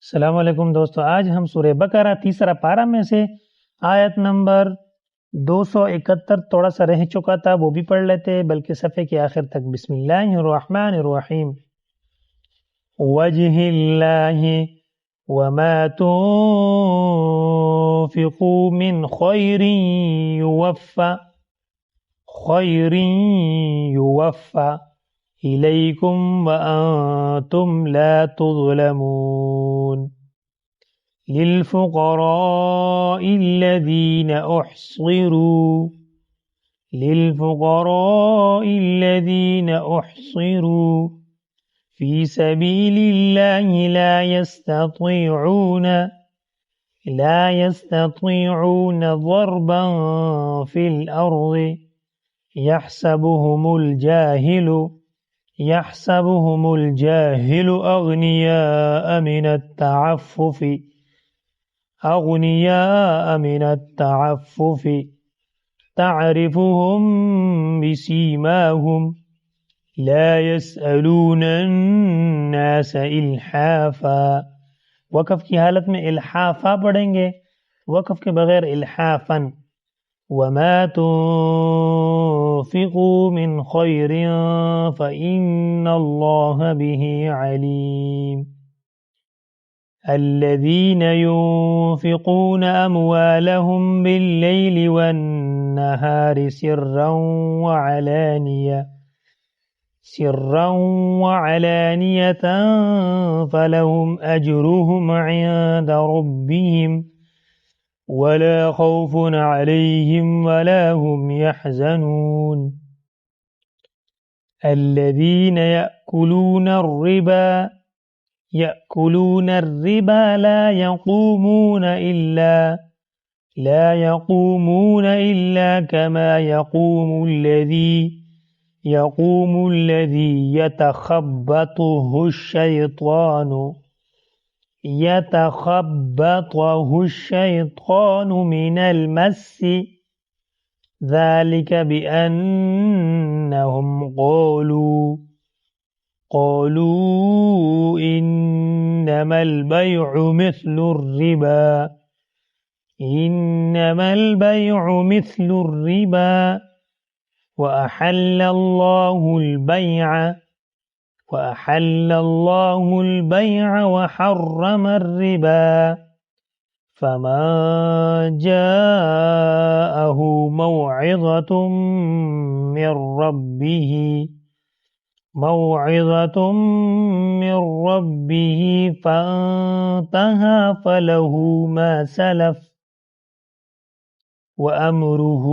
अस्सलाम वालेकुम दोस्तों, आज हम सूरह बकरा तीसरा पारा में से आयत नंबर 271 थोड़ा सा रह चुका था, वो भी पढ़ लेते बल्कि सफ़े के आखिर तक। बिस्मिल्लाहिर्रहमानिर्रहीम। वजहिल्लाहि वमा तुनफिकू मिन खैरिन युवफ़ा इलैकुम व अंतुम ला तुज़लमून। للفقراء الذين أحصروا في سبيل الله لا يستطيعون ضربا في الأرض يحسبهم الجاهل أغنياء من التعفف تعرفهم بسيماهم لا يسألون الناس इल्हाफा। वक़फ़ की हालत में इल्हाफा पढ़ेंगे, वक़फ़ के बगैर इल्हाफन। वमा तुनफ़िक़ू मिन खैरिन फ़इन्नल्लाह बिही अलीम। الذين ينفقون أموالهم بالليل والنهار سرا وعلانية فلهم أجرهم عند ربهم ولا خوف عليهم ولا هم يحزنون. الذين يأكلون الربا لا يقومون إلا كما يقوم الذي يتخبطه الشيطان من المس، ذلك بأنهم قالوا إنما البيع مثل الربا وأحل الله البيع وحرم الربا، فمن جاءه موعظة من ربه فانتهى فله ما سلف وأمره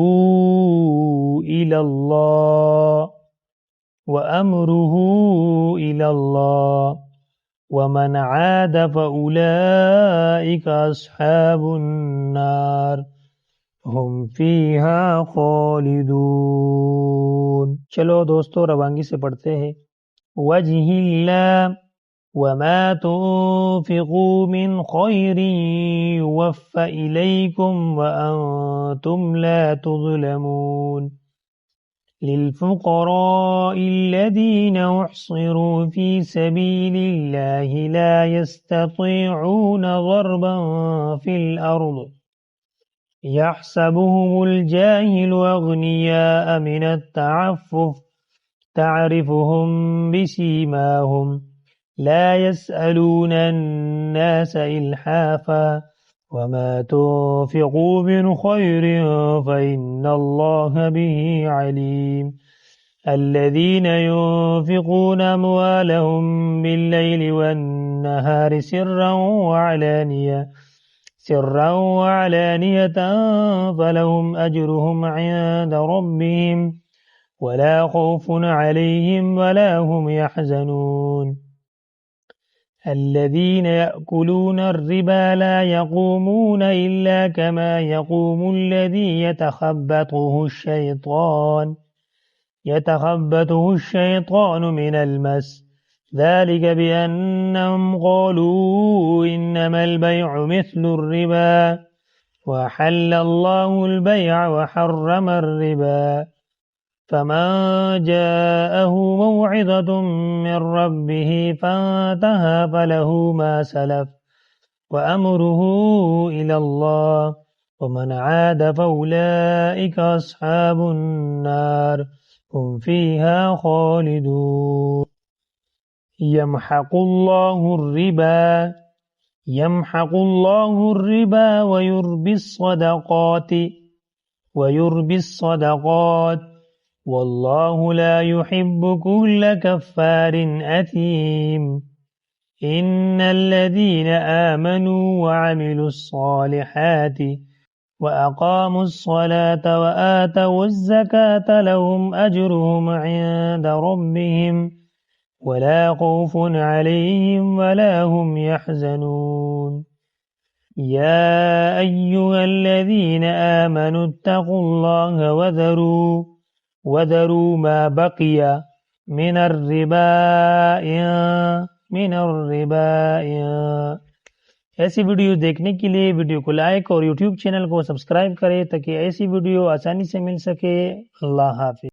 إلى الله ومن عاد فأولئك أصحاب النار हम फीहा खालिदून। चलो दोस्तों, रवांगी से पढ़ते हैं। वजहिल्ला वमा तुनफिकू मिन खैरिन युवफ़ा इलैकुम व अंतुम ला तुज़लमून। للفقراء الذين أحصروا في سبيل الله لا يستطيعون ضربا في الأرض يحسبهم الجاهل أغنياء من التعفف تعرفهم بسيماهم لا يسألون الناس إلحافا وما تنفقوا من خير فإن الله به عليم. الذين ينفقون أموالهم بالليل والنهار سرا وعلانية فلهم أجرهم عند ربهم ولا خوف عليهم ولا هم يحزنون. الذين يأكلون الربا لا يقومون إلا كما يقوم الذي يتخبطه الشيطان من المس، ذلك بأنهم قالوا إنما البيع مثل الربا وحل الله البيع وحرم الربا، فمن جاءه موعظة من ربه فانتهى فله ما سلف वअमरुहु इलल्लाह वमन आद फउलाइक अस्हाबुन नार हुम फीहा खालिदून। यमहकुल्लाहु रिबा वयुर्बिस सदक़ात वल्लाहु ला युहिब्बु कुल्ल कफ्फारिन अतीम। इन्नल्लज़ीन आमनू वअमिलुस सालिहाति वअक़ामुस सलात वआतवुज़ ज़कात लहुम अज्रुहुम इंद रब्बिहिम वला खौफुन अलैहिम वला हुम यहज़नून। या अय्युहल्लज़ीन आमनू इत्तक़ुल्लाह वज़रू मा बक़िया मिनर रिबा इन। ऐसी वीडियो देखने के लिए वीडियो को लाइक और यूट्यूब चैनल को सब्सक्राइब करें ताकि ऐसी वीडियो आसानी से मिल सके। अल्लाह हाफ़िज़।